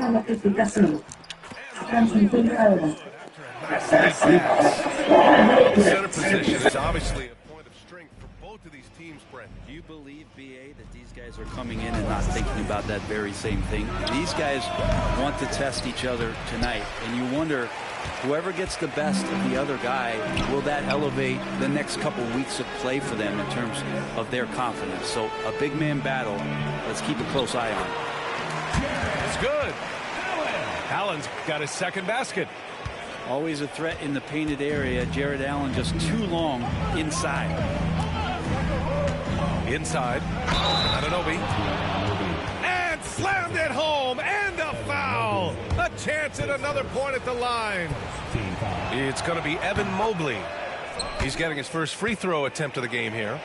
una notificación. Transmitir ahora. Center position is obviously a point of strength for both of these teams, Brent. Do you believe, BA, that these guys are coming in and not thinking about that very same thing? These guys want to test each other tonight, and you wonder, whoever gets the best of the other guy, will that elevate the next couple weeks of play for them in terms of their confidence? So a big man battle. Let's keep a close eye on it. It's good. Allen's got his second basket. Always a threat in the painted area. Jared Allen just too long inside. Inside. Anunoby. And slammed it home. And a foul. A chance at another point at the line. It's going to be Evan Mobley. He's getting his first free throw attempt of the game here.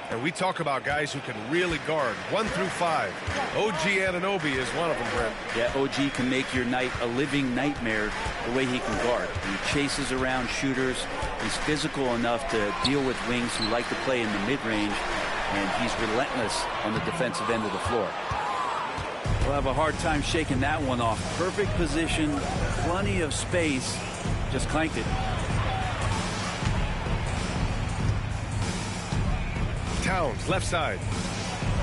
And we talk about guys who can really guard 1 through 5. OG Anunoby is one of them, Brent. Yeah, OG can make your night a living nightmare the way he can guard. He chases around shooters. He's physical enough to deal with wings who like to play in the mid-range. And he's relentless on the defensive end of the floor. We'll have a hard time shaking that one off. Perfect position, plenty of space. Just clanked it. Towns, left side.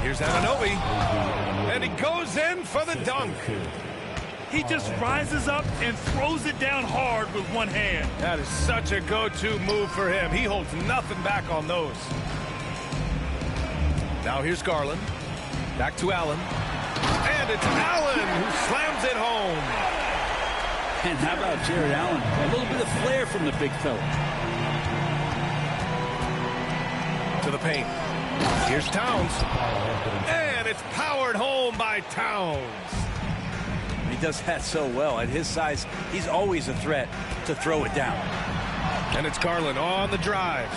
Here's Anunoby. And he goes in for the dunk. He just rises up and throws it down hard with one hand. That is such a go-to move for him. He holds nothing back on those. Now here's Garland. Back to Allen. And it's Allen who slams it home. And how about Jared Allen? A little bit of flair from the big fella. To the paint. Here's Towns. And it's powered home by Towns. He does that so well. At his size, he's always a threat to throw it down. And it's Garland on the drive.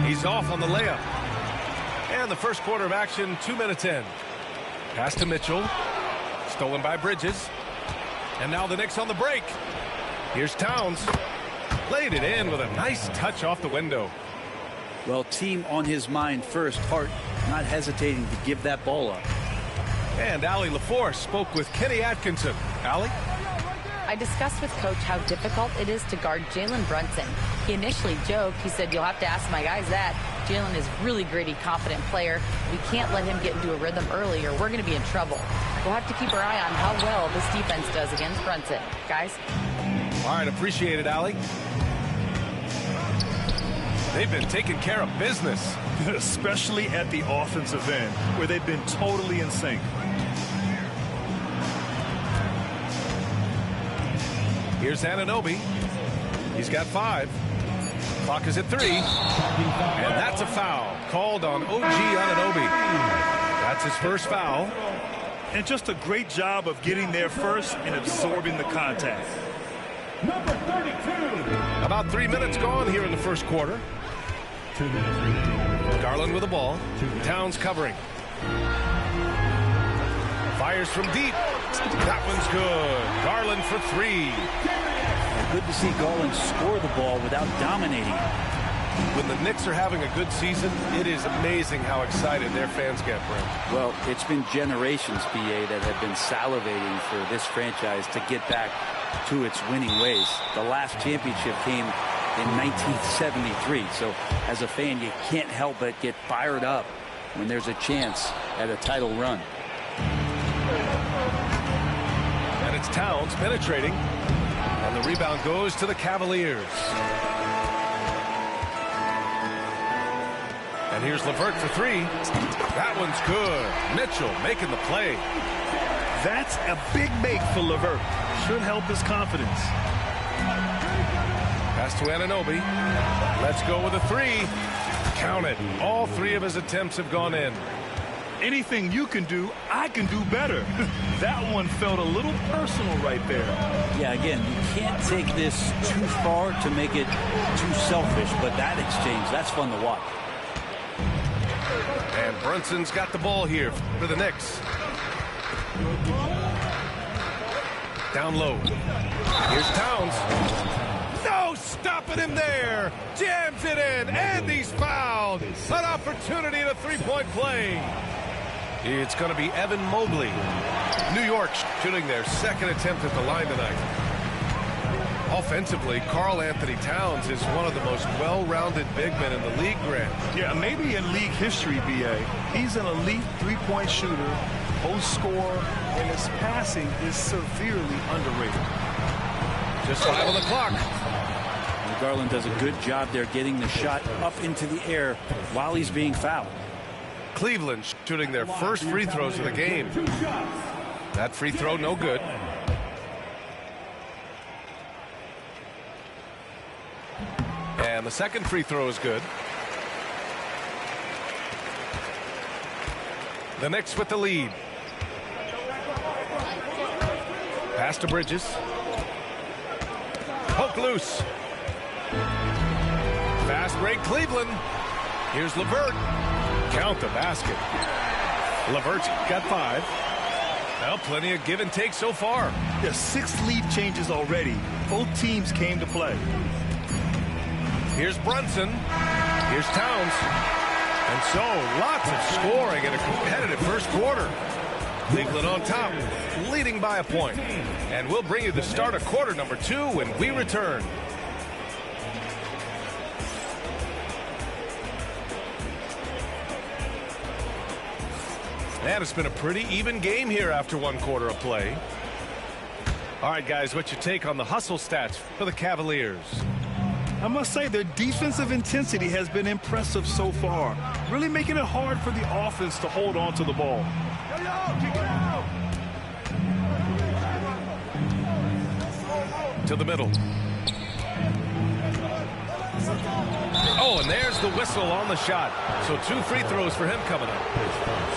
He's off on the layup. And the first quarter of action, 2 minutes in. Pass to Mitchell. Stolen by Bridges. And now the Knicks on the break. Here's Towns. Laid it in with a nice touch off the window. Well, team on his mind first. Hart not hesitating to give that ball up. And Allie LaForce spoke with Kenny Atkinson. Allie? I discussed with Coach how difficult it is to guard Jalen Brunson. He initially joked. He said, you'll have to ask my guys that. Jalen is really gritty, confident player. We can't let him get into a rhythm early or we're going to be in trouble. We'll have to keep our eye on how well this defense does against Brunson. Guys? All right, appreciate it, Allie. They've been taking care of business. Especially at the offensive end, where they've been totally in sync. Here's Anunoby. He's got 5. Clock is at 3. And that's a foul called on OG Anunoby. That's his first foul. And just a great job of getting there first and absorbing the contact. Number 32. About 3 minutes gone here in the first quarter. Garland with the ball. Towns covering. Fires from deep. That one's good. Garland for 3. Good to see Garland score the ball without dominating. When the Knicks are having a good season, it is amazing how excited their fans get, Brent. Well, it's been generations, BA, that have been salivating for this franchise to get back to its winning ways. The last championship came in 1973. So as a fan, you can't help but get fired up when there's a chance at a title run. And it's Towns penetrating. And the rebound goes to the Cavaliers. And here's LeVert for 3. That one's good. Mitchell making the play. That's a big make for LeVert. Should help his confidence. Pass to Anunoby. Let's go with a 3. Count it. All 3 of his attempts have gone in. Anything you can do, I can do better. That one felt a little personal right there. Yeah, again, you can't take this too far to make it too selfish, but that exchange, that's fun to watch. And Brunson's got the ball here for the Knicks. Down low. Here's Towns. No stopping him there. Jams it in, and he's fouled. An opportunity at a three-point play. It's going to be Evan Mobley. New York shooting their second attempt at the line tonight. Offensively, Karl Anthony Towns is one of the most well-rounded big men in the league, Grant. Yeah, maybe in league history, B.A. He's an elite three-point shooter, post scorer, and his passing is severely underrated. Just 5 on the clock. And Garland does a good job there getting the shot up into the air while he's being fouled. Cleveland shooting their first free throws of the game. That free throw no good. And the second free throw is good. The Knicks with the lead. Pass to Bridges. Poke loose. Fast break Cleveland. Here's LeVert. Count the basket. LeVert's got 5. Well, plenty of give and take so far. There's 6 lead changes already. Both teams came to play. Here's Brunson. Here's Towns. And so, lots of scoring in a competitive first quarter. Cleveland on top, leading by a point. And we'll bring you the start of quarter number 2 when we return. And it's been a pretty even game here after 1 quarter of play. All right, guys, what's your take on the hustle stats for the Cavaliers? I must say their defensive intensity has been impressive so far, really making it hard for the offense to hold on to the ball. To the middle. Oh, and there's the whistle on the shot. So 2 free throws for him coming up.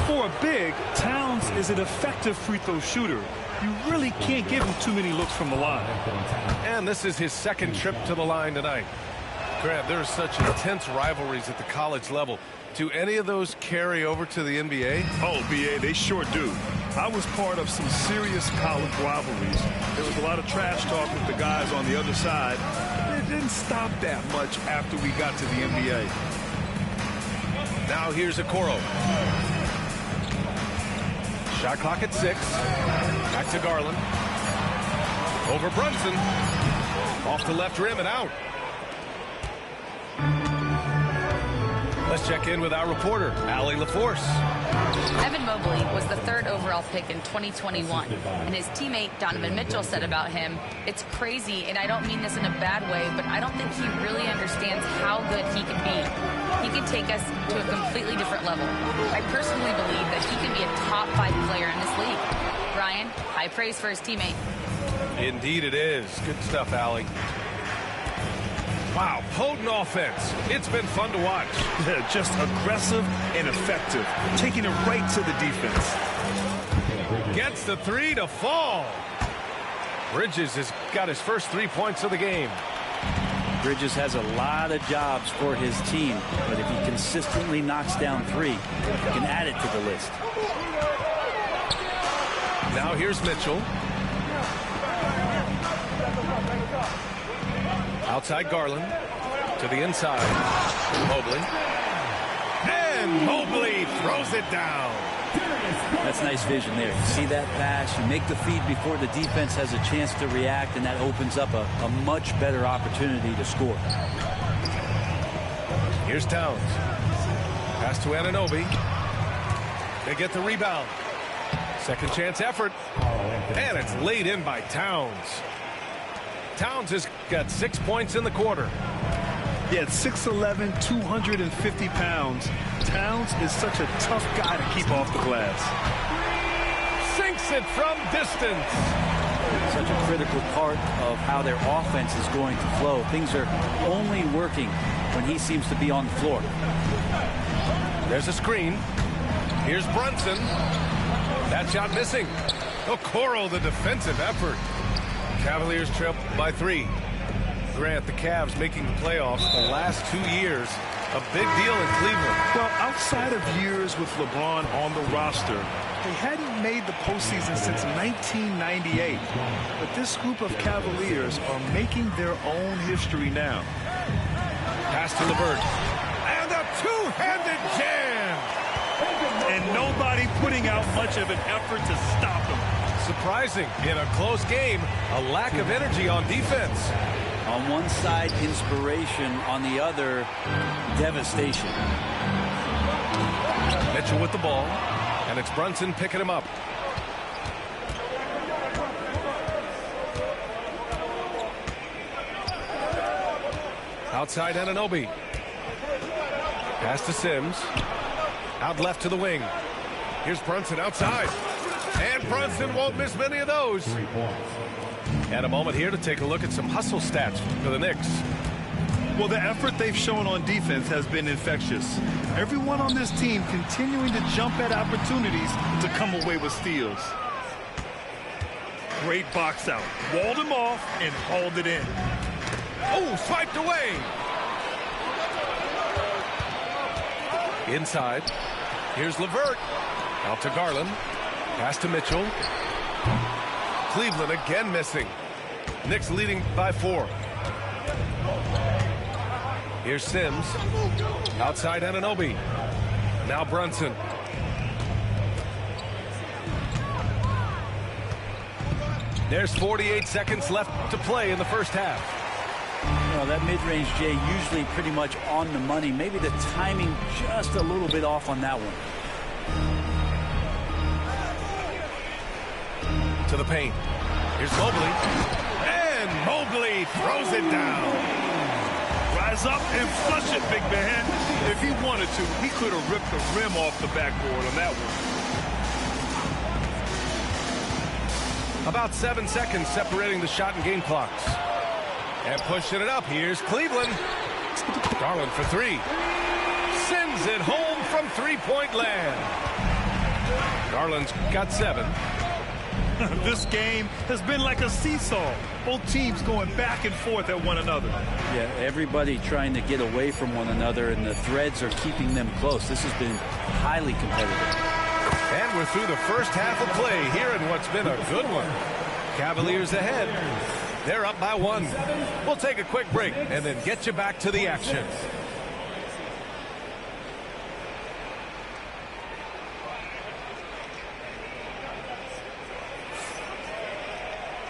For a big, Towns is an effective free throw shooter. You really can't give him too many looks from the line. And this is his second trip to the line tonight. Grant, there are such intense rivalries at the college level. Do any of those carry over to the NBA? Oh, B.A., they sure do. I was part of some serious college rivalries. There was a lot of trash talk with the guys on the other side. It didn't stop that much after we got to the NBA. Now here's Okoro. Shot clock at 6. Back to Garland. Over Brunson. Off the left rim and out. Let's check in with our reporter, Allie LaForce. Evan Mobley was the 3rd overall pick in 2021, and his teammate Donovan Mitchell said about him, "It's crazy, and I don't mean this in a bad way, but I don't think he really understands how good he can be. He can take us to a completely different level. I personally believe that he can be a top 5 player in this league." Ryan, high praise for his teammate. Indeed it is. Good stuff, Allie. Wow, potent offense. It's been fun to watch. Just aggressive and effective, taking it right to the defense. Gets the 3 to fall. Bridges has got his first 3 points of the game. Bridges has a lot of jobs for his team, but if he consistently knocks down 3, he can add it to the list. Now here's Mitchell. Outside Garland. To the inside. Mobley. And Mobley throws it down. That's nice vision there. You see that pass, you make the feed before the defense has a chance to react, and that opens up a much better opportunity to score. Here's Towns. Pass to Anunoby. They get the rebound. Second chance effort. And it's laid in by Towns. Towns has got 6 points in the quarter. Yeah, at 6'11", 250 pounds, Towns is such a tough guy to keep off the glass. Sinks it from distance. Such a critical part of how their offense is going to flow. Things are only working when he seems to be on the floor. There's a screen. Here's Brunson. That shot missing. Okoro, the defensive effort. Cavaliers trail by 3. Grant, the Cavs making the playoffs the last 2 years. A big deal in Cleveland. Well, outside of years with LeBron on the roster, they hadn't made the postseason since 1998. But this group of Cavaliers are making their own history now. Pass to LeVert. And a two-handed jam. And nobody putting out much of an effort to stop him. surprising. In a close game, a lack of energy on defense. On one side, inspiration. On the other, devastation. Mitchell with the ball, and it's Brunson picking him up. Outside Anunoby. Pass to Sims. Out left to the wing. Here's Brunson outside. And Brunson won't miss many of those. And a moment here to take a look at some hustle stats for the Knicks. Well, the effort they've shown on defense has been infectious. Everyone on this team continuing to jump at opportunities to come away with steals. Great box out. Walled him off and hauled it in. Oh, swiped away. Inside. Here's LeVert. Out to Garland. Pass to Mitchell. Cleveland again missing. Knicks leading by 4. Here's Sims. Outside Anunoby. Now Brunson. There's 48 seconds left to play in the first half. Well, that mid-range, Jay, usually pretty much on the money. Maybe the timing just a little bit off on that one. To the paint. Here's Mobley. And Mobley throws it down. Rise up and flush it, big man. If he wanted to, he could have ripped the rim off the backboard on that one. About 7 seconds separating the shot and game clocks. And pushing it up. Here's Cleveland. Garland for 3. Sends it home from three-point land. Garland's got 7. This game has been like a seesaw. Both teams going back and forth at one another. Yeah, everybody trying to get away from one another, and the threads are keeping them close. This has been highly competitive. And we're through the first half of play here in what's been a good one. Cavaliers ahead. They're up by 1. We'll take a quick break and then get you back to the action.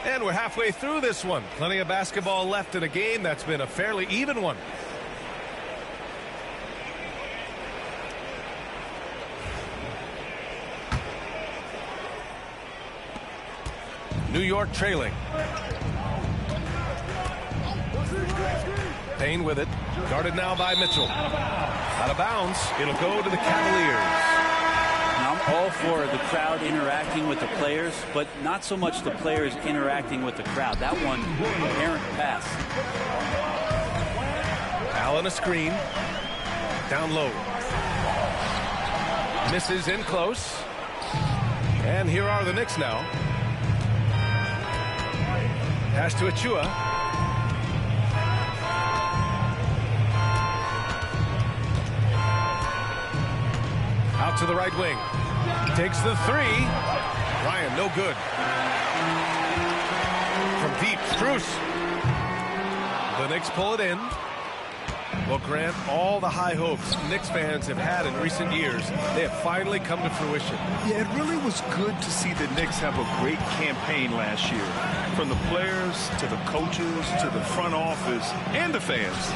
And we're halfway through this one. Plenty of basketball left in a game that's been a fairly even one. New York trailing. Payne with it. Guarded now by Mitchell. Out of bounds. It'll go to the Cavaliers. Now, I'm all for the crowd interacting with the players, but not so much the players interacting with the crowd. That one, errant pass. Allen a screen. Down low. Misses in close. And here are the Knicks now. Pass to Achua. Out to the right wing. Takes the 3. Ryan, no good. From deep, Strus. The Knicks pull it in. Will grant all the high hopes Knicks fans have had in recent years. They have finally come to fruition. Yeah, it really was good to see the Knicks have a great campaign last year. From the players to the coaches to the front office and the fans.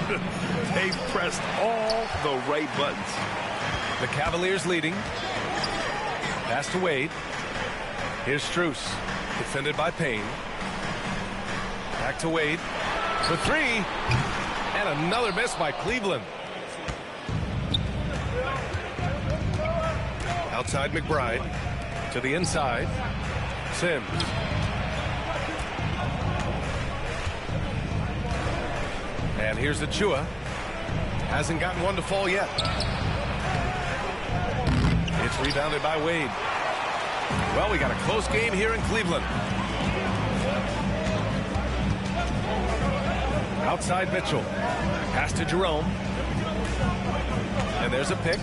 They pressed all the right buttons. The Cavaliers leading. Pass to Wade. Here's Strus. Defended by Payne. Back to Wade. For 3. And another miss by Cleveland. Outside McBride. To the inside. Sims. And here's Achua. Hasn't gotten one to fall yet. It's rebounded by Wade. Well, we got a close game here in Cleveland. Outside Mitchell. Pass to Jerome. And there's a pick.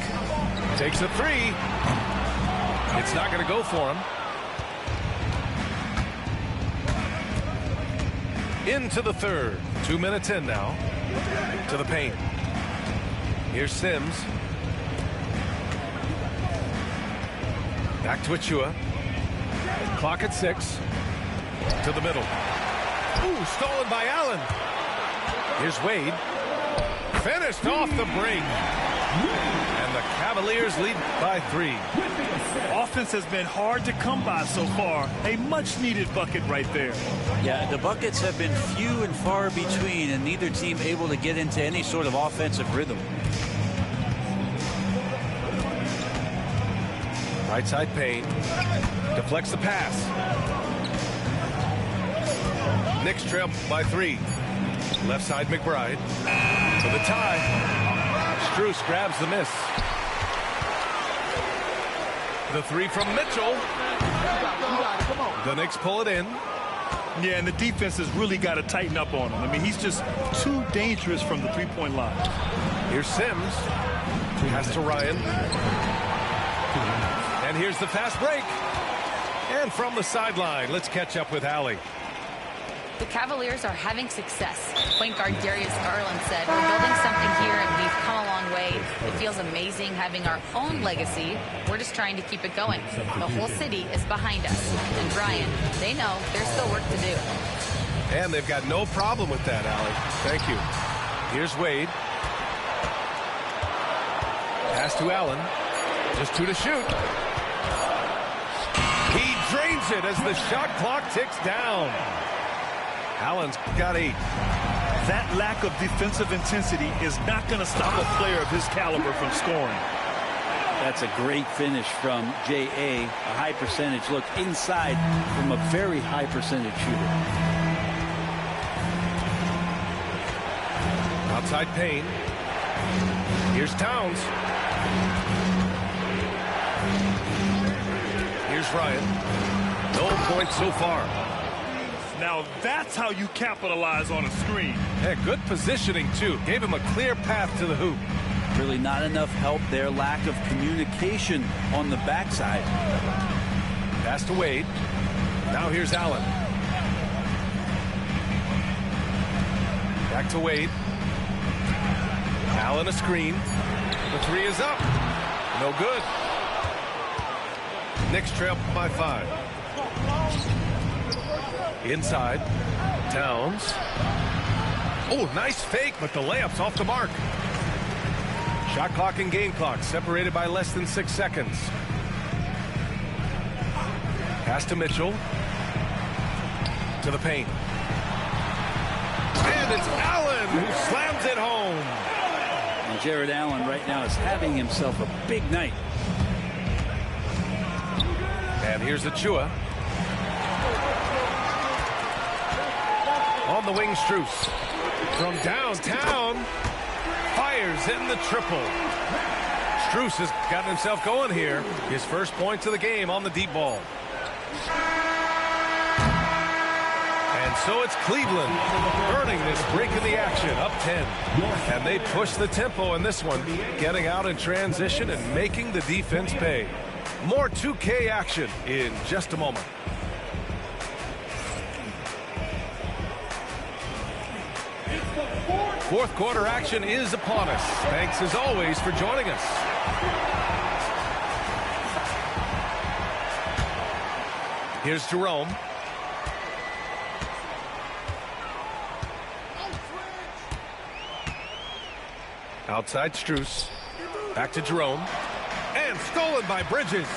Takes a 3. It's not going to go for him. Into the third. 2 minutes in now. To the paint. Here's Sims. Back to Achua. Clock at 6. To the middle. Ooh, stolen by Allen. Here's Wade. Finished off the break. And the Cavaliers lead by 3. Offense has been hard to come by so far. A much-needed bucket right there. Yeah, the buckets have been few and far between, and neither team able to get into any sort of offensive rhythm. Right side Payne. Deflects the pass. Knicks trail by 3. Left side McBride. For the tie. Strus grabs the miss. The 3 from Mitchell. The Knicks pull it in. Yeah, and the defense has really got to tighten up on him. I mean, he's just too dangerous from the three-point line. Here's Sims. Pass to Ryan. And here's the fast break. And from the sideline, let's catch up with Allie. The Cavaliers are having success. Point guard Darius Garland said, "We're building something here and we've come a long way. It feels amazing having our own legacy. We're just trying to keep it going. The whole city is behind us." And Brian, they know there's still work to do. And they've got no problem with that, Allie. Thank you. Here's Wade. Pass to Allen. Just 2 to shoot. He drains it as the shot clock ticks down. Allen's got 8. That lack of defensive intensity is not going to stop a player of his caliber from scoring. That's a great finish from J.A. A high percentage look inside from a very high percentage shooter. Outside Payne. Here's Towns. Here's Ryan. No points so far. Now that's how you capitalize on a screen. Yeah, good positioning, too. Gave him a clear path to the hoop. Really not enough help there. Lack of communication on the backside. Pass to Wade. Now here's Allen. Back to Wade. Allen a screen. The 3 is up. No good. Knicks trail by 5. Inside. Towns. Oh, nice fake, but the layup's off the mark. Shot clock and game clock separated by less than 6 seconds. Pass to Mitchell. To the paint. And it's Allen who slams it home. And Jared Allen right now is having himself a big night. And here's Achua. On the wing, Strus. From downtown, fires in the triple. Strus has gotten himself going here. His first points of the game on the deep ball. And so it's Cleveland earning this break in the action, up 10. And they push the tempo in this one, getting out in transition and making the defense pay. More 2K action in just a moment. Fourth quarter action is upon us. Thanks as always for joining us. Here's Jerome. Outside Strus. Back to Jerome. And stolen by Bridges.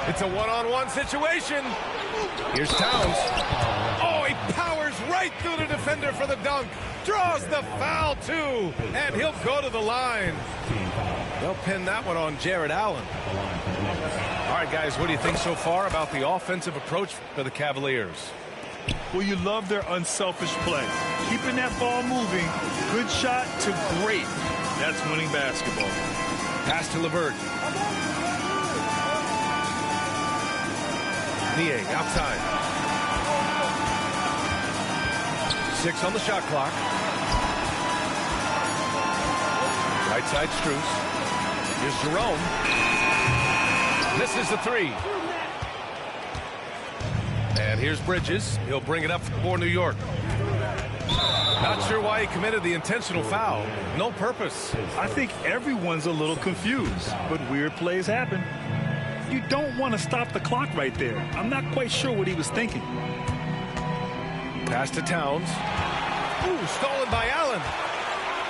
It's a one-on-one situation. Here's Towns. Oh, he powers right through the defender for the dunk. Draws the foul, too. And he'll go to the line. They'll pin that one on Jared Allen. All right, guys, what do you think so far about the offensive approach for the Cavaliers? Well, you love their unselfish play. Keeping that ball moving, good shot to great. That's winning basketball. Pass to LeVert. Nie outside. 6 on the shot clock. Right side Strus. Here's Jerome. Misses the 3. And here's Bridges. He'll bring it up for New York. Not sure why he committed the intentional foul. No purpose. I think everyone's a little confused, but weird plays happen. You don't want to stop the clock right there. I'm not quite sure what he was thinking. Pass to Towns. Ooh, stolen by Allen.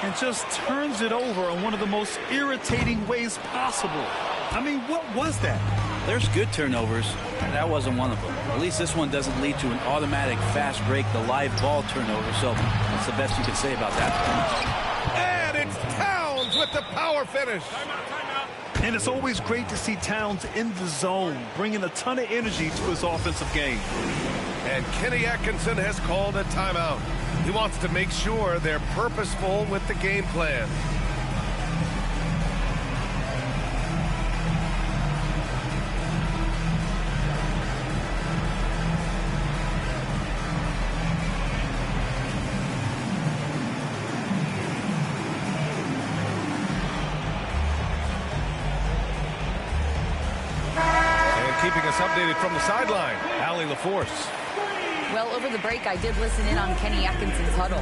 And just turns it over in one of the most irritating ways possible. I mean, what was that? There's good turnovers, and that wasn't one of them. At least this one doesn't lead to an automatic fast break, the live ball turnover, so that's the best you can say about that. And it's Towns with the power finish. And it's always great to see Towns in the zone, bringing a ton of energy to his offensive game. And Kenny Atkinson has called a timeout. He wants to make sure they're purposeful with the game plan. Keeping us updated from the sideline, Allie LaForce. Well, over the break, I did listen in on Kenny Atkinson's huddle.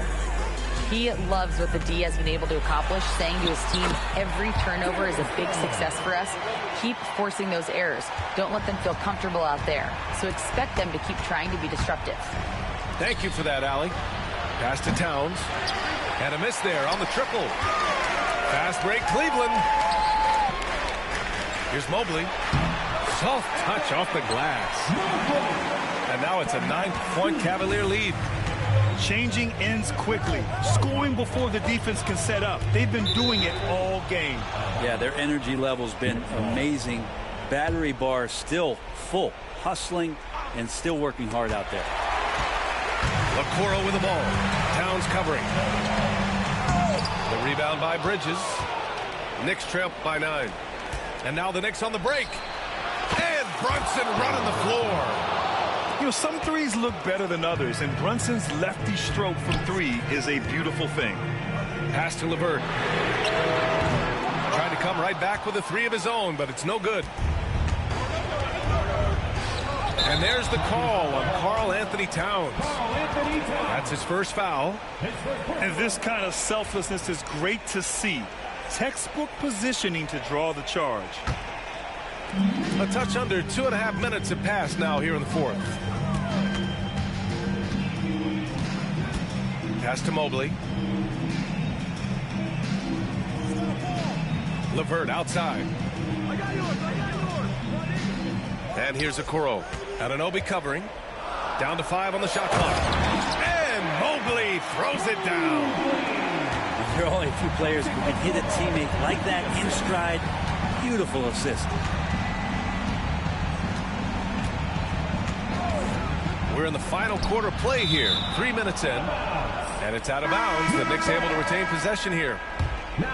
He loves what the D has been able to accomplish, saying to his team, every turnover is a big success for us. Keep forcing those errors. Don't let them feel comfortable out there. So expect them to keep trying to be disruptive. Thank you for that, Allie. Pass to Towns. And a miss there on the triple. Fast break, Cleveland. Here's Mobley. Soft touch off the glass. And now it's a 9-point Cavalier lead. Changing ends quickly, scoring before the defense can set up. They've been doing it all game. Yeah, their energy level's been amazing. Battery bar still full, hustling and still working hard out there. Okoro with the ball. Towns covering. The rebound by Bridges. Knicks trail by 9. And now the Knicks on the break. And Brunson running the floor. You know, some threes look better than others, and Brunson's lefty stroke from 3 is a beautiful thing. Pass to LeVert. Trying to come right back with a 3 of his own, but it's no good. And there's the call on Karl Anthony Towns. That's his first foul. And this kind of selflessness is great to see. Textbook positioning to draw the charge. A touch under 2.5 minutes have passed now here in the fourth. Pass to Mobley. LeVert outside. And here's Okoro. Anunoby covering. Down to 5 on the shot clock. And Mobley throws it down. There are only a few players who can hit a teammate like that in stride. Beautiful assist. We're in the final quarter play here. 3 minutes in. And it's out of bounds. The Knicks able to retain possession here.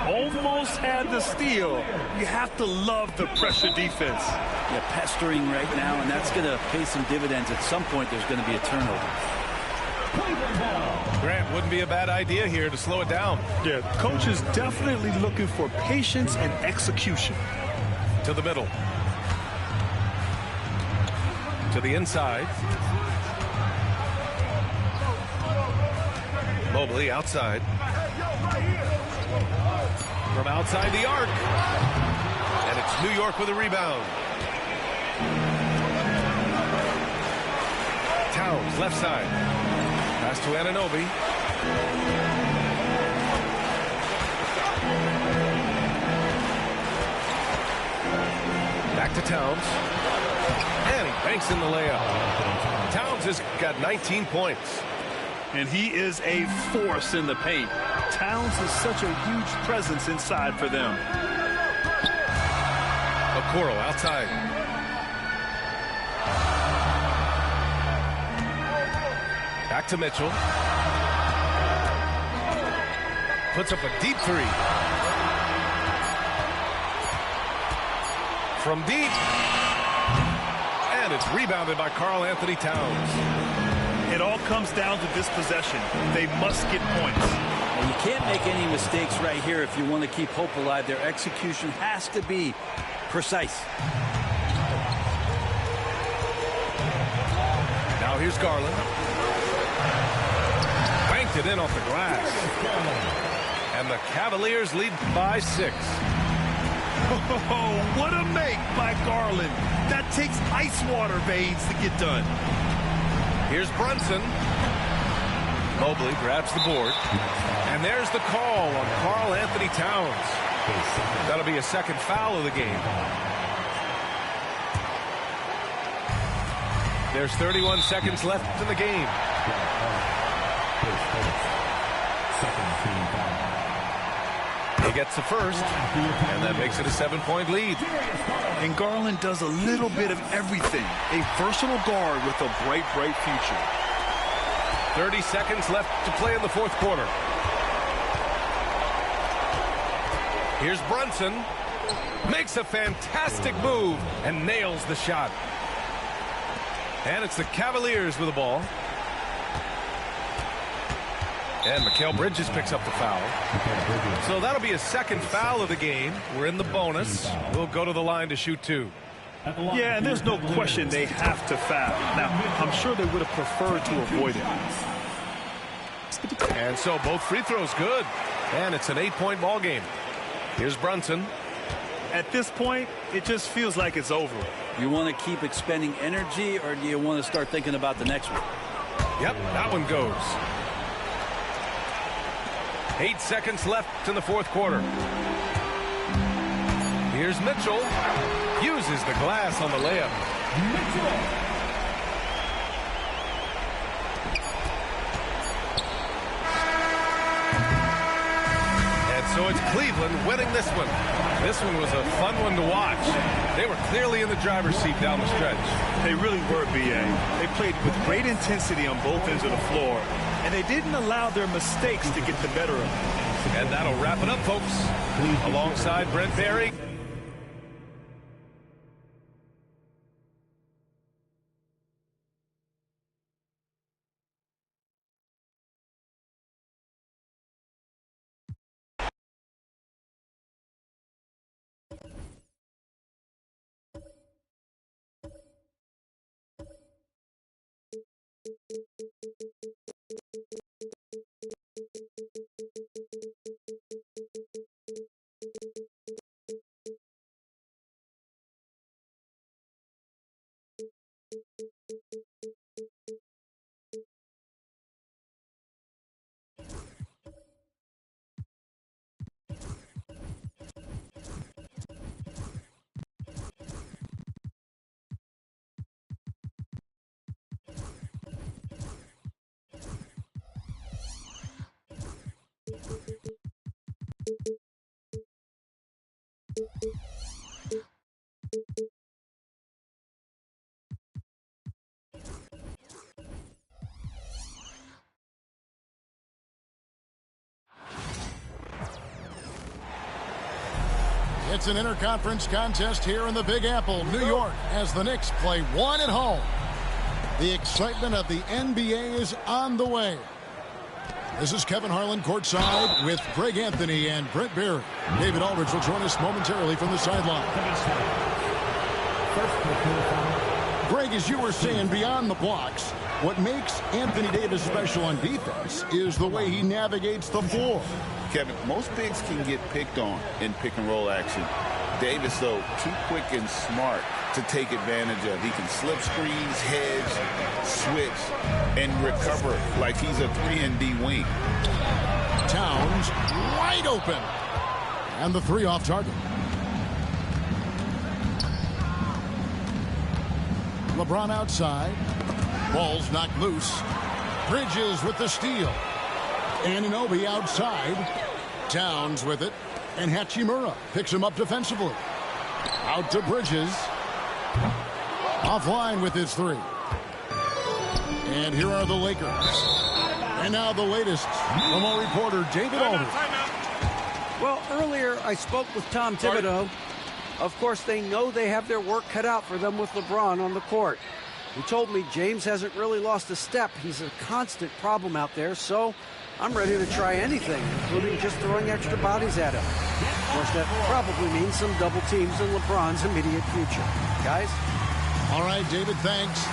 Almost had the steal. You have to love the pressure defense. Yeah, pestering right now, and that's going to pay some dividends. At some point, there's going to be a turnover. Grant, wouldn't be a bad idea here to slow it down. Yeah, coach is definitely looking for patience and execution. To the middle. To the inside. Mobley outside. From outside the arc. And it's New York with a rebound. Towns left side. Pass to Anunoby. Back to Towns. And he banks in the layup. Towns has got 19 points. And he is a force in the paint. Towns is such a huge presence inside for them. Okoro outside. Back to Mitchell. Puts up a deep 3. From deep. And it's rebounded by Karl Anthony Towns. It all comes down to this possession. They must get points. Well, you can't make any mistakes right here if you want to keep hope alive. Their execution has to be precise. Now here's Garland. Banked it in off the glass. And the Cavaliers lead by 6. Oh, what a make by Garland. That takes ice water veins to get done. Here's Brunson. Mobley grabs the board. And there's the call on Karl Anthony Towns. That'll be a second foul of the game. There's 31 seconds left in the game. He gets the first, and that makes it a 7-point lead. And Garland does a little bit of everything. A versatile guard with a bright, bright future. 30 seconds left to play in the fourth quarter. Here's Brunson. Makes a fantastic move and nails the shot. And it's the Cavaliers with the ball. And Mikal Bridges picks up the foul. So that'll be a second foul of the game. We're in the bonus. We'll go to the line to shoot two. Yeah, and there's no question they have to foul. Now, I'm sure they would have preferred to avoid it. And so both free throws good. And it's an 8-point ball game. Here's Brunson. At this point, it just feels like it's over. You want to keep expending energy, or do you want to start thinking about the next one? Yep, that one goes. 8 seconds left in the fourth quarter. Here's Mitchell. Uses the glass on the layup. And so it's Cleveland winning this one. This one was a fun one to watch. They were clearly in the driver's seat down the stretch. They really were, B.A. They played with great intensity on both ends of the floor, and they didn't allow their mistakes to get the better of them. And that'll wrap it up, folks. Alongside Brent Barry. It's an interconference contest here in the Big Apple, New York, as the Knicks play one at home. The excitement of the NBA is on the way. This is Kevin Harlan courtside with Greg Anthony and Brent Barry. David Aldridge will join us momentarily from the sideline. Greg, as you were saying, beyond the blocks, what makes Anthony Davis special on defense is the way he navigates the floor. Kevin, most bigs can get picked on in pick-and-roll action. Davis, though, too quick and smart to take advantage of. He can slip screens, hedge, switch, and recover like he's a 3-and-D wing. Towns wide open. And the three off target. LeBron outside. Ball's knocked loose. Bridges with the steal. Anunoby outside. Towns with it. And Hachimura picks him up defensively. Out to Bridges. Offline with his three. And here are the Lakers. And now the latest from our reporter, David Aldridge. Well, earlier I spoke with Tom Thibodeau. Of course, they know they have their work cut out for them with LeBron on the court. He told me James hasn't really lost a step. He's a constant problem out there, so I'm ready to try anything, including just throwing extra bodies at him. Of course, that probably means some double teams in LeBron's immediate future. Guys? All right, David, thanks.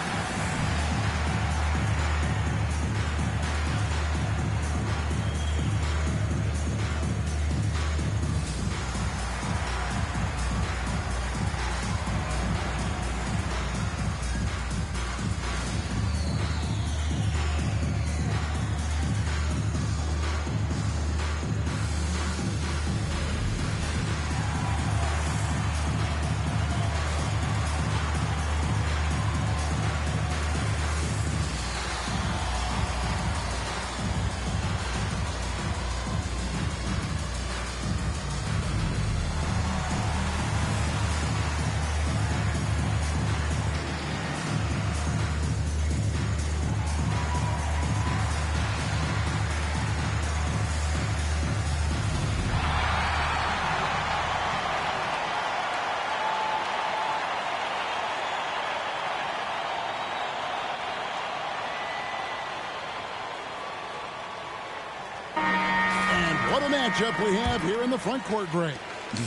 a matchup we have here in the front court break.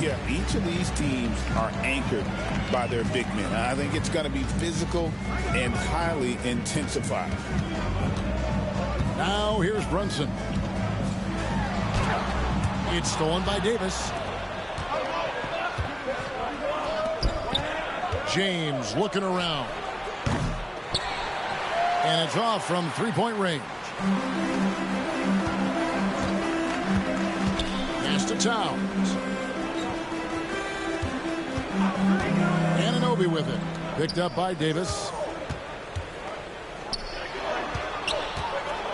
Yeah, each of these teams are anchored by their big men. I think it's going to be physical and highly intensified. Now here's Brunson. It's stolen by Davis. James looking around. And it's off from three-point range. Pass to Towns. Anunoby with it. Picked up by Davis.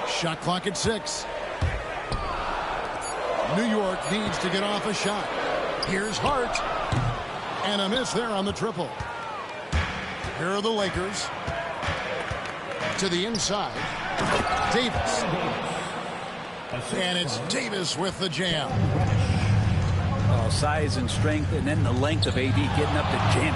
Shot clock at 6. New York needs to get off a shot. Here's Hart. And a miss there on the triple. Here are the Lakers. To the inside. Davis. And it's Davis with the jam. Size and strength, and then the length of AD getting up to jam.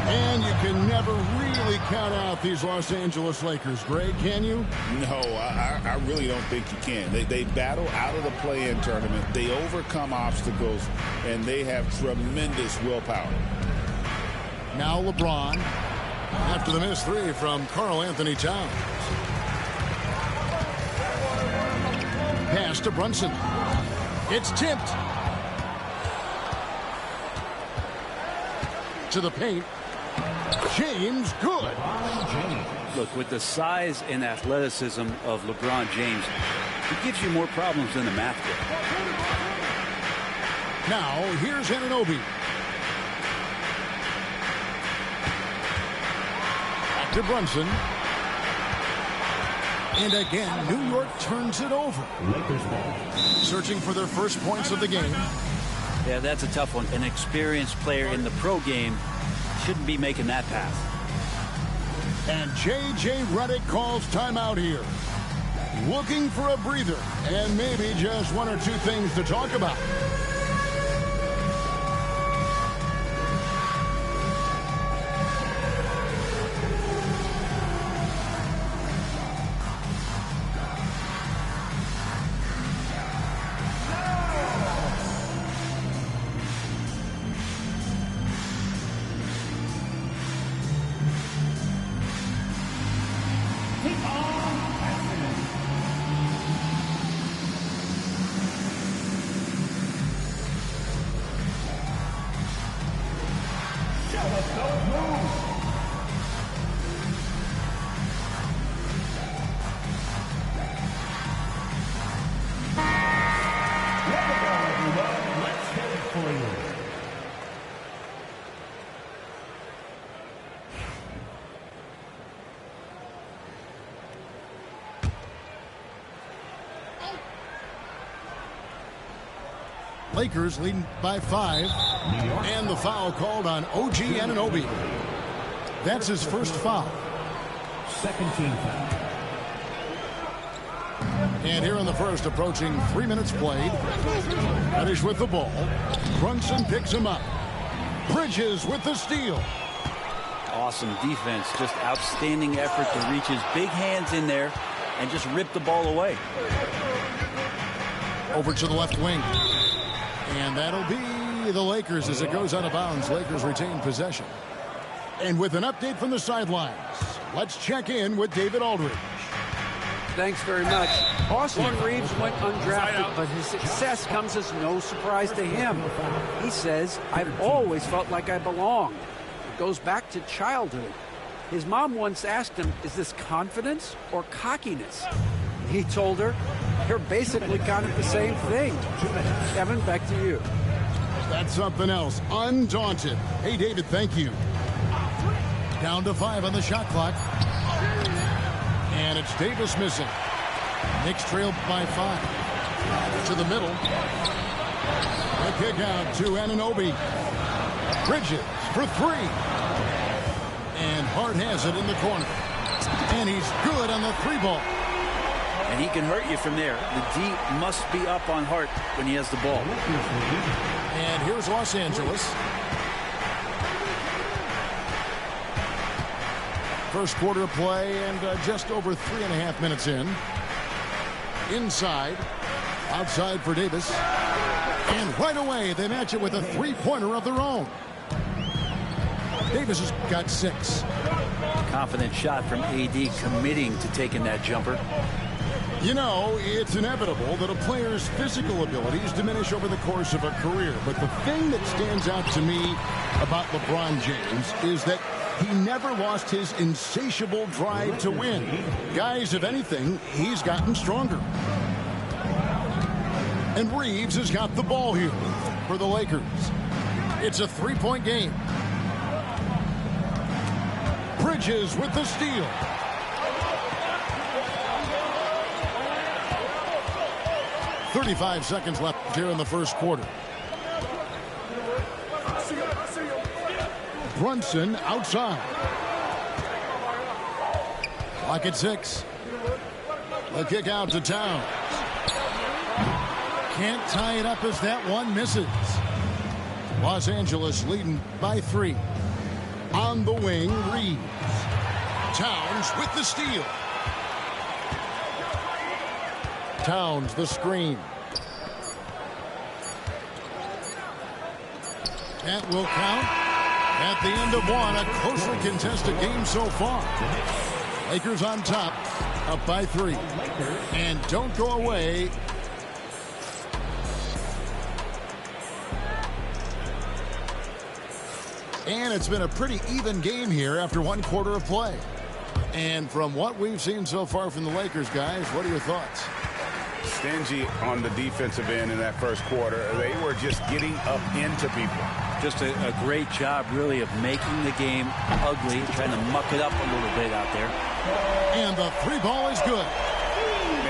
And you can never really count out these Los Angeles Lakers, Greg, can you? No, I really don't think you can. They battle out of the play-in tournament. They overcome obstacles, and they have tremendous willpower. Now LeBron, after the missed three from Karl Anthony Towns. Pass to Brunson. It's tipped. To the paint. James, good. Look, with the size and athleticism of LeBron James, it gives you more problems than the math book. Now, here's Anunoby. Back to Brunson. And again, New York turns it over. Searching for their first points of the game. Yeah, that's a tough one. An experienced player in the pro game shouldn't be making that pass. And J.J. Redick calls timeout here. Looking for a breather and maybe just one or two things to talk about. Lakers leading by 5. And the foul called on OG Anunoby. That's his first foul. Second team foul. And here in the first, approaching 3 minutes played. Reddish with the ball. Brunson picks him up. Bridges with the steal. Awesome defense. Just outstanding effort to reach his big hands in there and just rip the ball away. Over to the left wing. And that'll be the Lakers as it goes out of bounds. Lakers retain possession. And with an update from the sidelines, let's check in with David Aldridge. Thanks very much. Austin Reeves went undrafted, but his success comes as no surprise to him. He says, "I've always felt like I belonged." It goes back to childhood. His mom once asked him, "Is this confidence or cockiness?" He told her, "They're basically kind of the same thing." Kevin, back to you. That's something else. Undaunted. Hey, David, thank you. Down to 5 on the shot clock. And it's Davis missing. Knicks trailed by 5. To the middle. The kick out to Anunoby. Bridges for 3. And Hart has it in the corner. And he's good on the 3 ball. And he can hurt you from there. The D must be up on Hart when he has the ball. And here's Los Angeles. First quarter of play and just over 3.5 minutes in. Inside. Outside for Davis. And right away, they match it with a three-pointer of their own. Davis has got 6. Confident shot from AD, committing to taking that jumper. You know, it's inevitable that a player's physical abilities diminish over the course of a career. But the thing that stands out to me about LeBron James is that he never lost his insatiable drive to win. Guys, if anything, he's gotten stronger. And Reeves has got the ball here for the Lakers. It's a three-point game. Bridges with the steal. .35 seconds left here in the first quarter. Brunson outside. Clock at 6. The kick out to Towns. Can't tie it up as that one misses. Los Angeles leading by 3. On the wing, Reeves. Towns with the steal. Towns the screen. That will count. At the end of one, a closely contested game so far. Lakers on top, up by 3. And don't go away. And it's been a pretty even game here after one quarter of play. And from what we've seen so far from the Lakers, guys, what are your thoughts? Stingy on the defensive end in that first quarter. They were just getting up into people. Just a great job, really, of making the game ugly, trying to muck it up a little bit out there. And the 3-ball is good.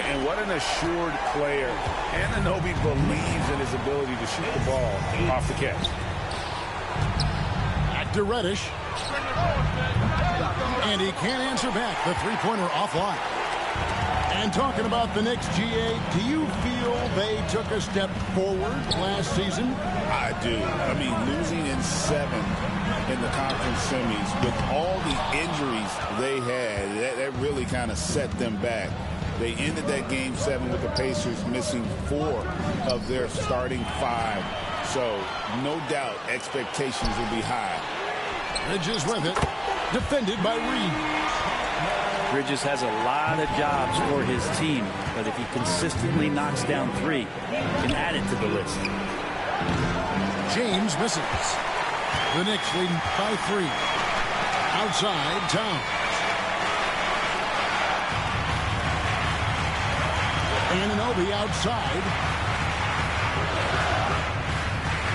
And what an assured player. Anunoby believes in his ability to shoot the ball off the catch. Back to Reddish. And he can't answer back. The three-pointer offline. And talking about the Knicks, GA, do you feel they took a step forward last season? I do. I mean, losing in 7 in the conference semis with all the injuries they had, that really kind of set them back. They ended that game 7 with the Pacers missing 4 of their starting 5. So, no doubt, expectations will be high. Bridges with it. Defended by Reeves. Bridges has a lot of jobs for his team, but if he consistently knocks down 3, he can add it to the list. James misses. The Knicks leading by 3. Outside, Towns. Anunoby outside.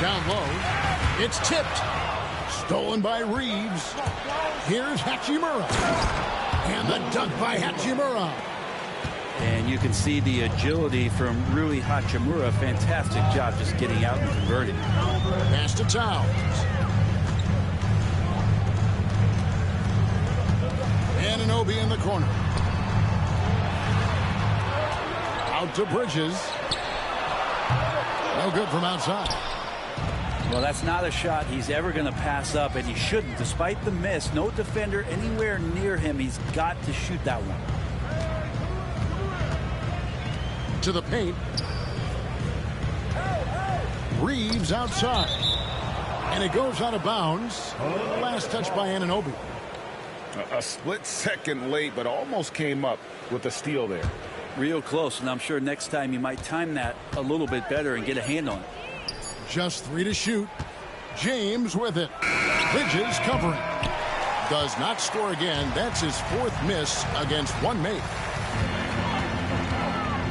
Down low. It's tipped. Stolen by Reeves. Here's Hachimura. And the dunk by Hachimura. And you can see the agility from Rui Hachimura. Fantastic job just getting out and converting. Pass to Towns. Anunoby in the corner. Out to Bridges. No good from outside. Well, that's not a shot he's ever going to pass up, and he shouldn't. Despite the miss, no defender anywhere near him. He's got to shoot that one. To the paint. Reeves outside. And it goes out of bounds. Last touch by Anunoby. A split second late, but almost came up with a steal there. Real close, and I'm sure next time you might time that a little bit better and get a hand on it. Just 3 to shoot. James with it. Bridges covering. Does not score again. That's his 4th miss against one mate.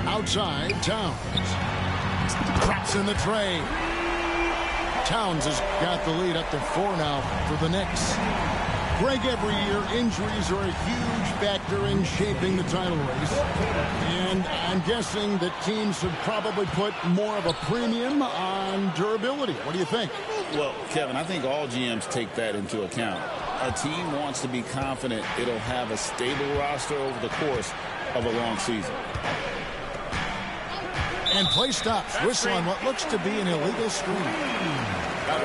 Outside, Towns. Traps in the tray. Towns has got the lead up to 4 now for the Knicks. Greg, every year injuries are a huge factor in shaping the title race. And I'm guessing that teams have probably put more of a premium on durability. What do you think? Well, Kevin, I think all GMs take that into account. A team wants to be confident it'll have a stable roster over the course of a long season. And play stops. Whistle on what looks to be an illegal screen.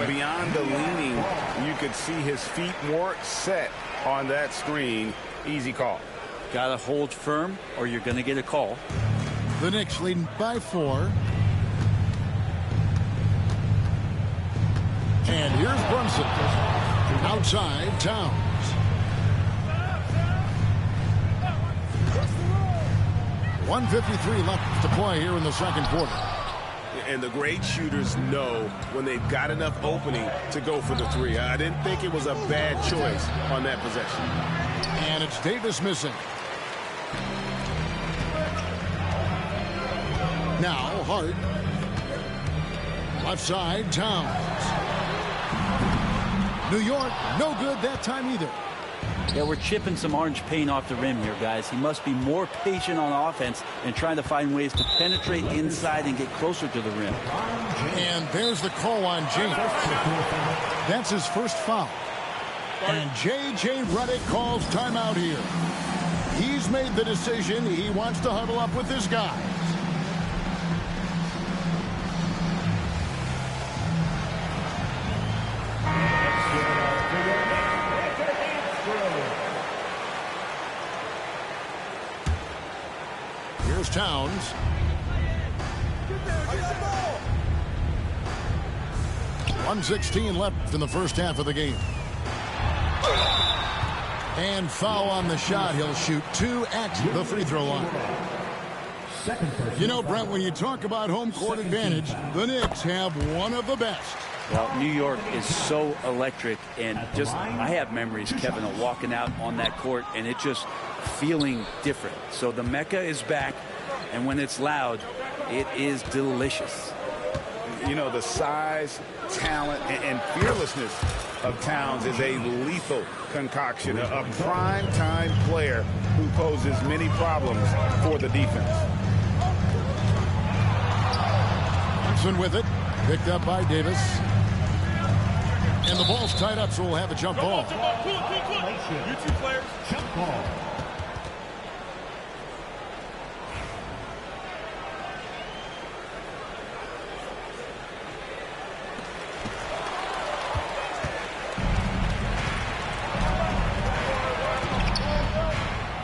Beyond the leaning, you could see his feet more set on that screen. Easy call. Got to hold firm or you're going to get a call. The Knicks leading by 4. And here's Brunson. Outside, Towns. .153 left to play here in the second quarter. And the great shooters know when they've got enough opening to go for the three. I didn't think it was a bad choice on that possession. And it's Davis missing. Now Hart. Left side, Towns. New York, no good that time either. Yeah, we're chipping some orange paint off the rim here, guys. He must be more patient on offense and trying to find ways to penetrate inside and get closer to the rim. And there's the call on James. That's his first foul. And J.J. Redick calls timeout here. He's made the decision. He wants to huddle up with his guys. Here's Towns. .116 left in the first half of the game. And foul on the shot. He'll shoot 2 at the free throw line. You know, Brent, when you talk about home court advantage, the Knicks have one of the best. Well, New York is so electric, and just I have memories, Kevin, of walking out on that court and it just feeling different. So the Mecca is back, and when it's loud, it is delicious. You know, the size, talent, and fearlessness of Towns is a lethal concoction, a prime-time player who poses many problems for the defense. Thompson with it, picked up by Davis. And the ball's tied up, so we'll have a jump ball. You two players, jump ball.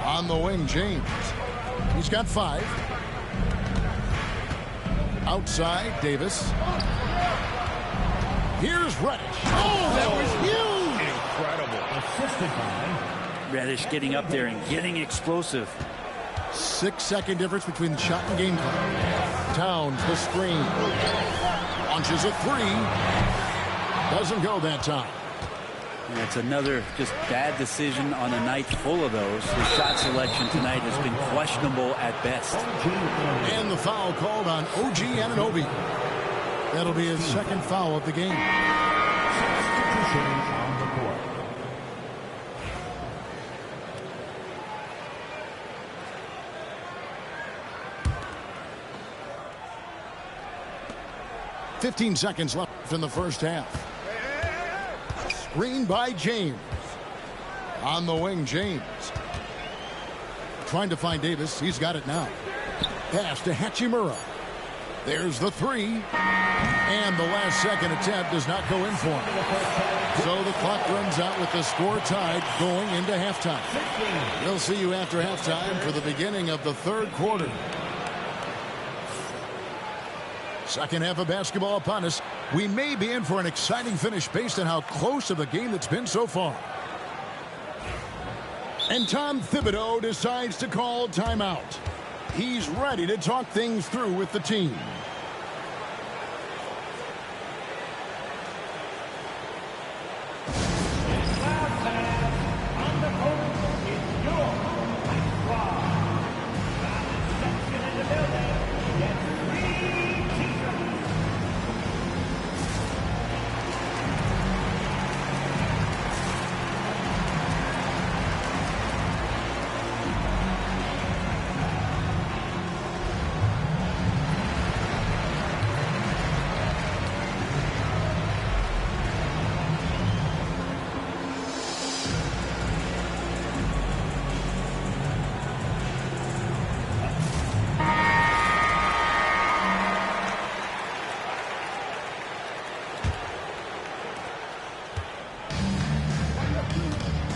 On the wing, James. He's got 5. Outside, Davis. Here's Reddish. Oh, that was huge! Incredible. Reddish getting up there and getting explosive. 6-second difference between the shot and game clock. Towns, the screen. Launches a 3. Doesn't go that time. And it's another just bad decision on a night full of those. His shot selection tonight has been questionable at best. And the foul called on OG Anunoby. That'll be his second foul of the game. Substitution on the court. .15 seconds left in the first half. Screen by James. On the wing, James. Trying to find Davis. He's got it now. Pass to Hachimura. There's the 3. And the last second attempt does not go in for him. So the clock runs out with the score tied going into halftime. We'll see you after halftime for the beginning of the third quarter. Second half of basketball upon us. We may be in for an exciting finish based on how close of a game it's been so far. And Tom Thibodeau decides to call timeout. He's ready to talk things through with the team.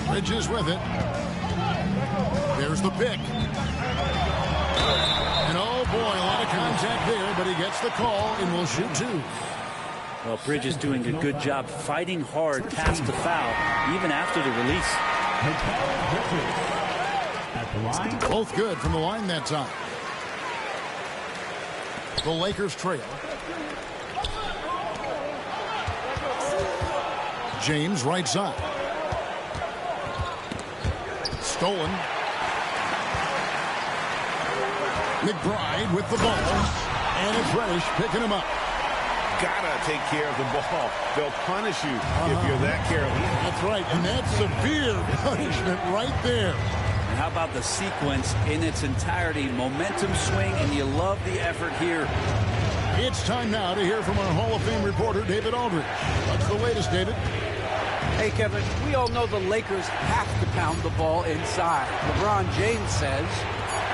Bridges with it. There's the pick. And oh boy, a lot of contact there, but he gets the call and will shoot 2. Well, Bridges doing a good job fighting hard past the foul, even after the release. At the line. Both good from the line that time. The Lakers trail. James right side. Stolen. McBride with the ball. And it's Reddish picking him up. Gotta take care of the ball. They'll punish you if you're that careless. That's right, and that's severe punishment right there. And how about the sequence in its entirety? Momentum swing, and you love the effort here. It's time now to hear from our Hall of Fame reporter, David Aldridge. What's the latest, David? Hey, Kevin, we all know the Lakers have to pound the ball inside. LeBron James says,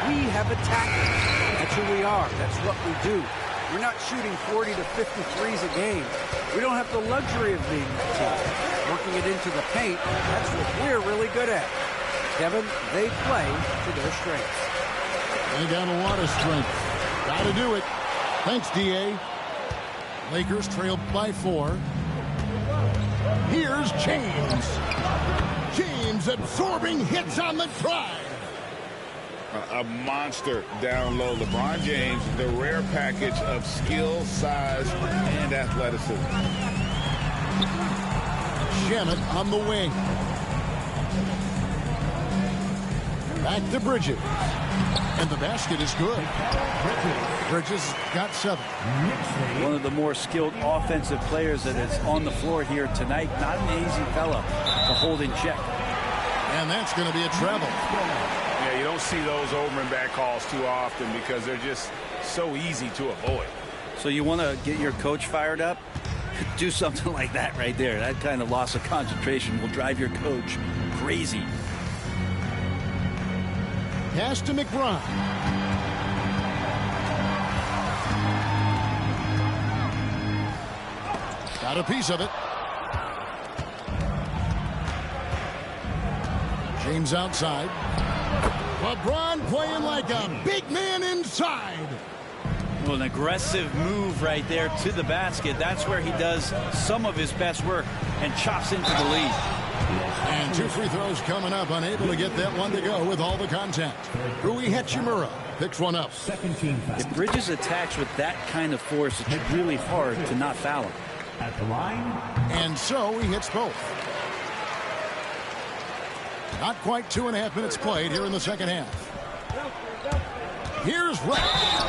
we have attackers. That's who we are. That's what we do. We're not shooting 40 to 50 threes a game. We don't have the luxury of being that team. Working it into the paint, that's what we're really good at. Kevin, they play to their strengths. They got a lot of strength. Got to do it. Thanks, D.A. Lakers trail by 4. Here's James. James absorbing hits on the drive. A monster down low. LeBron James, the rare package of skill, size, and athleticism. Shamet on the wing. Back to Bridges. And the basket is good. Bridges got 7. One of the more skilled offensive players that is on the floor here tonight. Not an easy fella to hold in check. And that's going to be a travel. Yeah, you don't see those over and back calls too often because they're just so easy to avoid. So you want to get your coach fired up? Do something like that right there. That kind of loss of concentration will drive your coach crazy. Pass to McBride. Got a piece of it. James outside. LeBron playing like a big man inside. Well, an aggressive move right there to the basket. That's where he does some of his best work and chops into the lead. And 2 free throws coming up. Unable to get that one to go with all the contact. Rui Hachimura picks one up. If Bridges attacks with that kind of force, it's really hard to not foul him. At the line. And so he hits both. Not quite 2.5 minutes played here in the second half. Here's Reddish.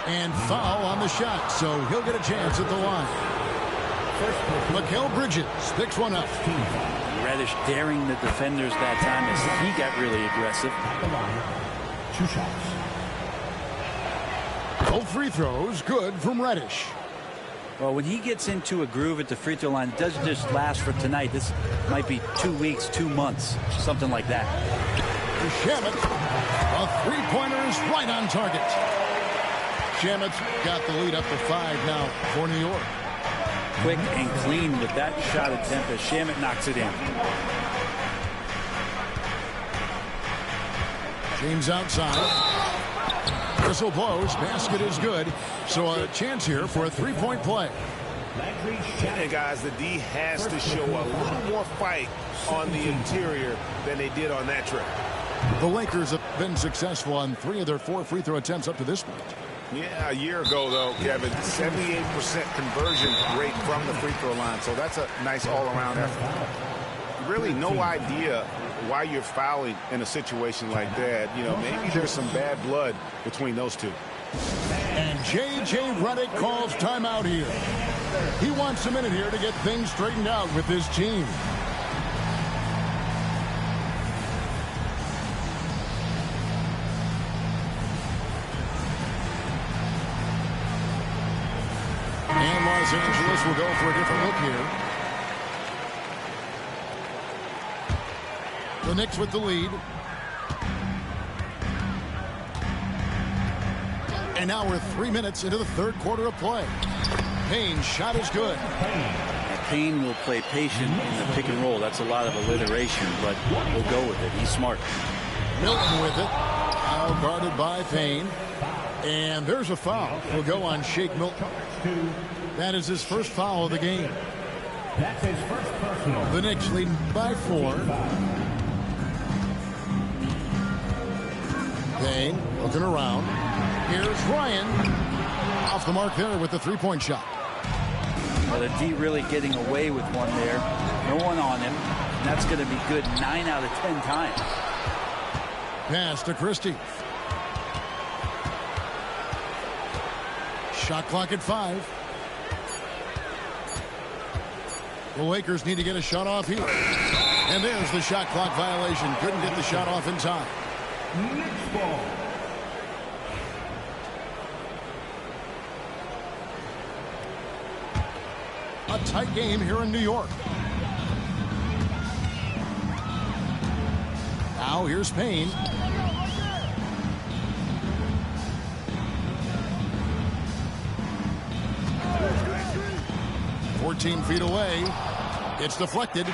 And foul on the shot, so he'll get a chance at the line. Mikal Bridges picks one up. Reddish daring the defenders that time as he got really aggressive. At the line. 2 shots. Both free throws good from Reddish. Well, when he gets into a groove at the free throw line, it doesn't just last for tonight. This might be 2 weeks, 2 months, something like that. Shamet, a three-pointer is right on target. Shamet's got the lead up to 5 now for New York. Quick and clean with that shot attempt as Shamet knocks it in. James outside. Whistle blows. Basket is good. So a chance here for a 3-point play. Hey guys, the D has to show a little more fight on the interior than they did on that trip. The Lakers have been successful on 3 of their 4 free throw attempts up to this point. Yeah, a year ago, though, Kevin, 78% conversion rate from the free throw line. So that's a nice all-around effort. Really no idea why you're fouling in a situation like that. You know, maybe there's some bad blood between those two. And J.J. Redick calls timeout here. He wants a minute here to get things straightened out with his team. And Los Angeles will go for a different look here. The Knicks with the lead. And now we're 3 minutes into the third quarter of play. Payne's shot is good. Payne will play patient in the pick and roll. That's a lot of alliteration, but we'll go with it. He's smart. Milton with it. Now guarded by Payne. And there's a foul. He'll go on Shake Milton. That is his first foul of the game. That's his first personal. The Knicks lead by 4. Payne looking around. Here's Ryan. Off the mark there with the three-point shot. Well, the D really getting away with one there. No one on him. And that's going to be good 9 out of 10 times. Pass to Christie. Shot clock at 5. The Lakers need to get a shot off here. And there's the shot clock violation. Couldn't get the shot off in time. Knicks ball. A tight game here in New York. Now here's Payne. "14 feet away. It's deflected.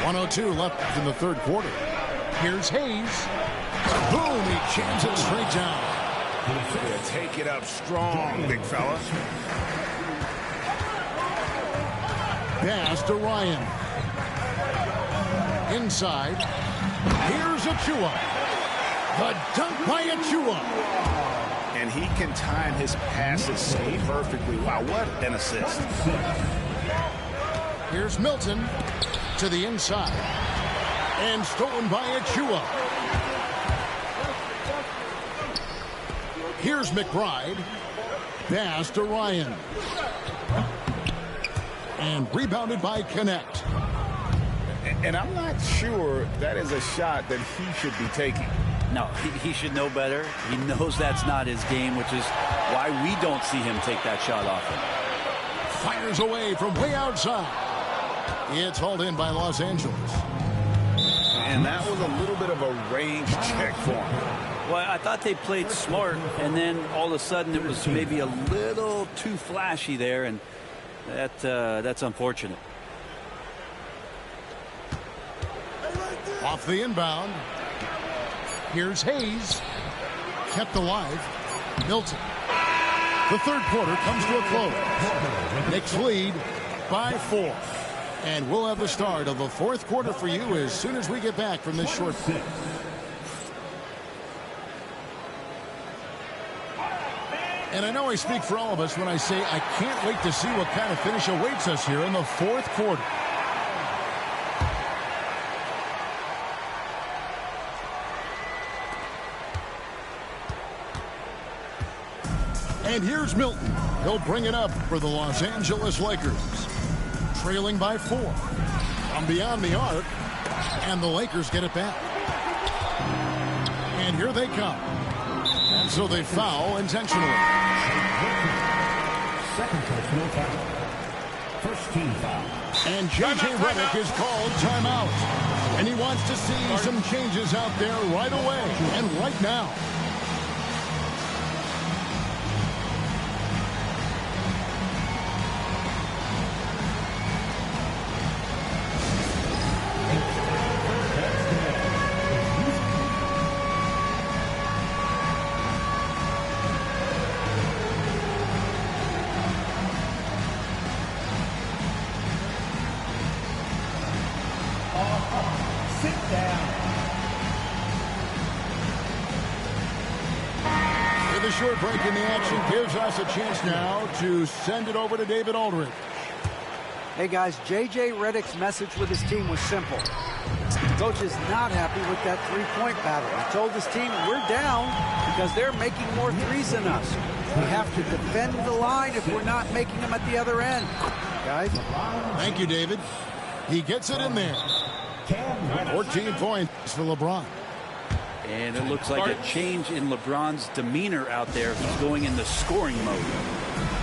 1:02 left in the third quarter. Here's Hayes. Boom, he jams it straight down. Yeah, take it up strong, big fella. Pass to Ryan. Inside. Here's Achua. The dunk by Achua. And he can time his passes so perfectly. Wow, what an assist. Here's Milton to the inside. And stolen by Achua. Here's McBride. Pass to Ryan. And rebounded by Connect. And I'm not sure that is a shot that he should be taking. No, he should know better. He knows that's not his game, which is why we don't see him take that shot often. Fires away from way outside. It's hauled in by Los Angeles. And that was a little bit of a range check for him. Well, I thought they played smart, and then all of a sudden it was maybe a little too flashy there, and that's unfortunate. Off the inbound. Here's Hayes. Kept alive. Milton. The third quarter comes to a close. Knicks lead by 4. And we'll have the start of the fourth quarter for you as soon as we get back from this short break. And I know I speak for all of us when I say I can't wait to see what kind of finish awaits us here in the fourth quarter. And here's Milton. He'll bring it up for the Los Angeles Lakers. Trailing by 4. From beyond the arc. And the Lakers get it back. And here they come. And so they foul intentionally. Second personal foul. First team foul. And J.J. Redick is called timeout. And he wants to see some changes out there right away and right now. Short break in the action gives us a chance now to send it over to David Aldridge. Hey guys, J.J. Redick's message with his team was simple. Coach is not happy with that three-point battle. He told his team, we're down because they're making more threes than us. We have to defend the line if we're not making them at the other end. Guys? Thank you, David. He gets it in there. 14 points for LeBron. And it looks like a change in LeBron's demeanor out there. He's going into scoring mode.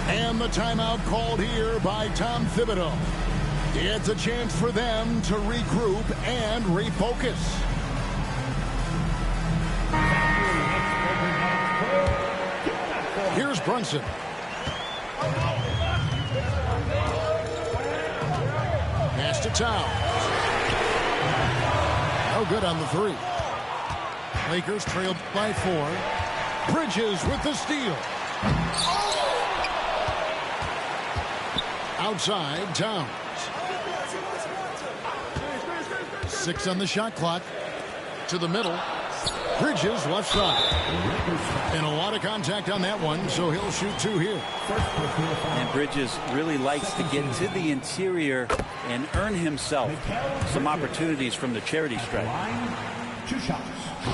And the timeout called here by Tom Thibodeau. It's a chance for them to regroup and refocus. Here's Brunson. Pass to Towns. No good on the three. Lakers trailed by 4. Bridges with the steal. Outside, Towns. 6 on the shot clock. To the middle. Bridges left side. And a lot of contact on that one, so he'll shoot 2 here. And Bridges really likes to get to the interior and earn himself some opportunities from the charity stripe. 2 shots.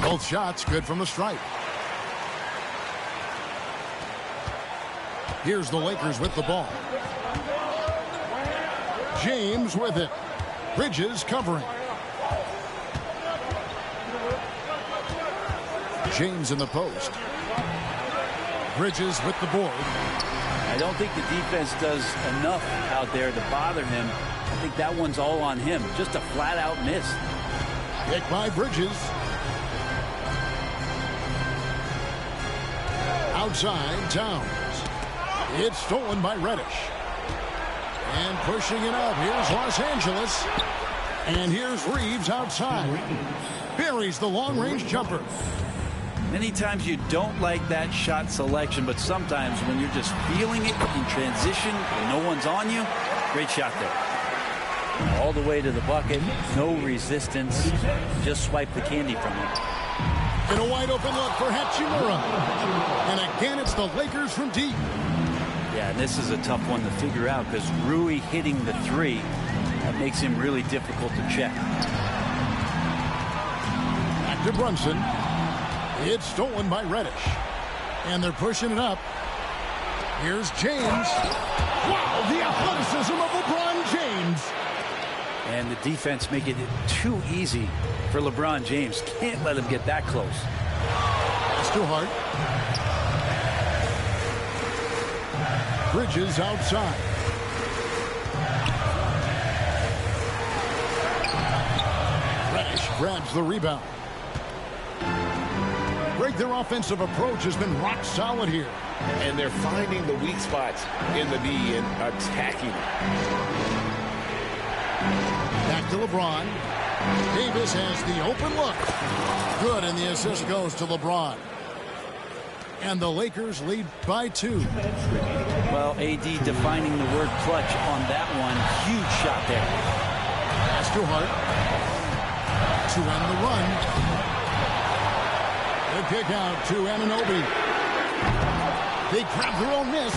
Both shots good from the stripe. Here's the Lakers with the ball. James with it. Bridges covering. James in the post. Bridges with the board. I don't think the defense does enough out there to bother him. I think that one's all on him. Just a flat-out miss. Picked by Bridges. Outside, Towns. It's stolen by Reddish. And pushing it up. Here's Los Angeles. And here's Reeves outside. Buries the long-range jumper. Many times you don't like that shot selection, but sometimes when you're just feeling it in transition and no one's on you, great shot there. All the way to the bucket, no resistance, just swipe the candy from him. And a wide open look for Hachimura. And again, it's the Lakers from deep. Yeah, and this is a tough one to figure out because Rui hitting the 3, that makes him really difficult to check. Back to Brunson. It's stolen by Reddish. And they're pushing it up. Here's James. Wow, the athleticism of LeBron James. And the defense making it too easy for LeBron James. Can't let him get that close. It's too hard. Bridges outside. Reddish grabs the rebound. Greg, their offensive approach has been rock solid here. And they're finding the weak spots in the D and attacking it. Back to LeBron. Davis has the open look. Good, and the assist goes to LeBron. And the Lakers lead by 2. Well, AD defining the word clutch on that one. Huge shot there. That's too hard. To end the run. The kick out to Anunoby. They grab their own miss.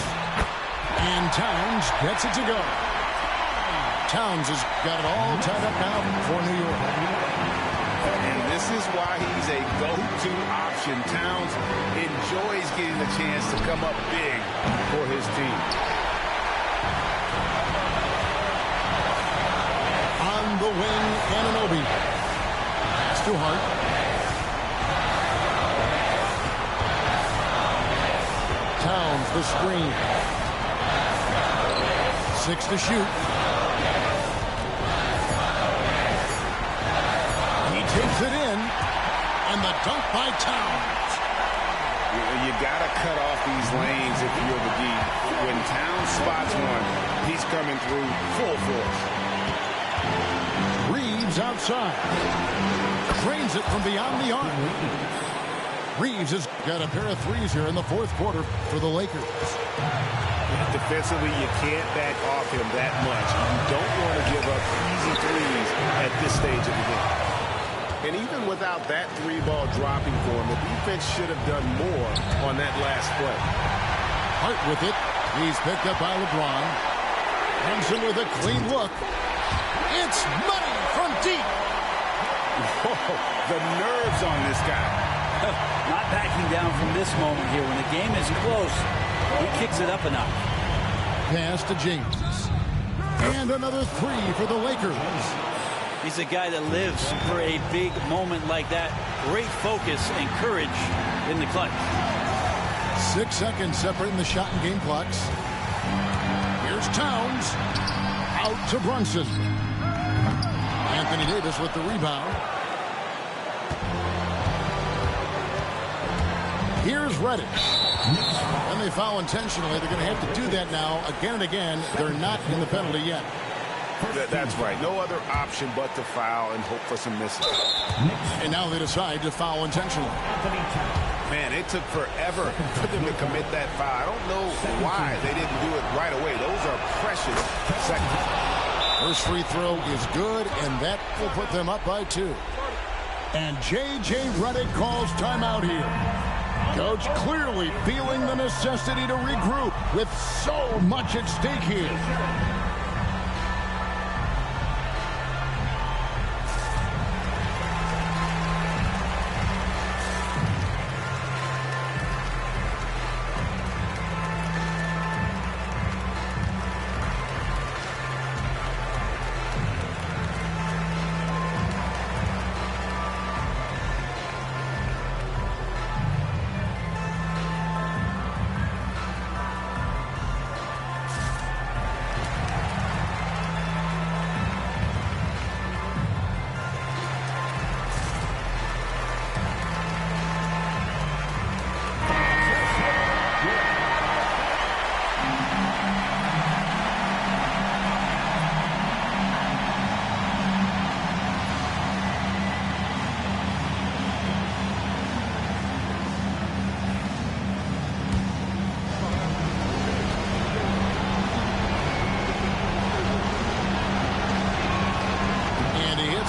And Towns gets it to go. Towns has got it all tied up now for New York. And this is why he's a go-to option. Towns enjoys getting the chance to come up big for his team. On the wing, Anunoby. That's too hard. Towns the screen. 6 to shoot. He takes it in. And the dunk by Towns. You got to cut off these lanes if you're the D. When Towns spots one, he's coming through full force. Reeves outside. Drains it from beyond the arc. Reeves has got a pair of threes here in the 4th quarter for the Lakers. Defensively, you can't back off him that much. You don't want to give up easy threes at this stage of the game. And even without that 3-ball dropping for him, the defense should have done more on that last play. Hart with it. He's picked up by LeBron. Brunson with a clean look. It's money from deep. Whoa, the nerves on this guy. Not backing down from this moment here. When the game is close, he kicks it up a notch. Pass to James. And another 3 for the Lakers. He's a guy that lives for a big moment like that. Great focus and courage in the clutch. 6 seconds separating the shot and game clocks. Here's Towns. Out to Brunson. Anthony Davis with the rebound. Here's Reddish. And they foul intentionally. They're going to have to do that now again and again. They're not in the penalty yet. That's right. No other option but to foul and hope for some misses. And now they decide to foul intentionally. Man, it took forever for them to commit that foul. I don't know why they didn't do it right away. Those are precious seconds. First free throw is good, and that will put them up by 2. And J.J. Redick calls timeout here. Coach clearly feeling the necessity to regroup with so much at stake here.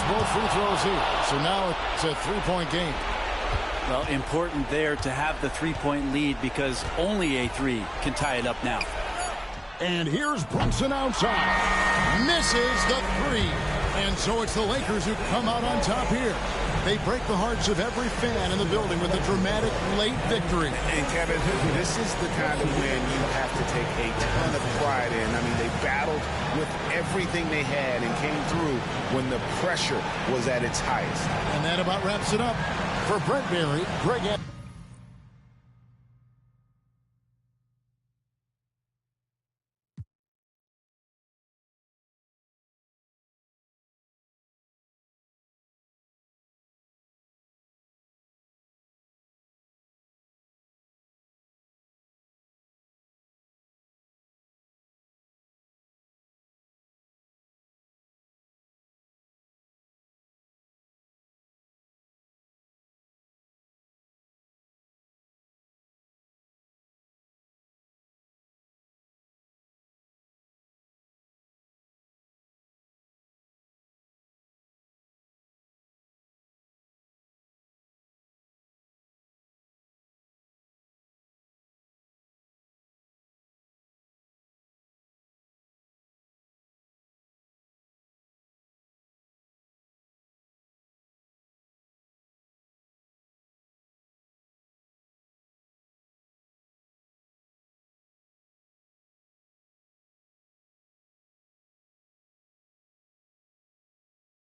Both free throws here. So now it's a 3-point game. Well, important there to have the 3-point lead because only a 3 can tie it up now. And here's Brunson outside. Misses the 3. And so it's the Lakers who come out on top here. They break the hearts of every fan in the building with a dramatic late victory. And Kevin, this is the kind of win you have to take a ton of pride in. I mean, they battled with everything they had and came through when the pressure was at its highest. And that about wraps it up. For Brent Barry, Greg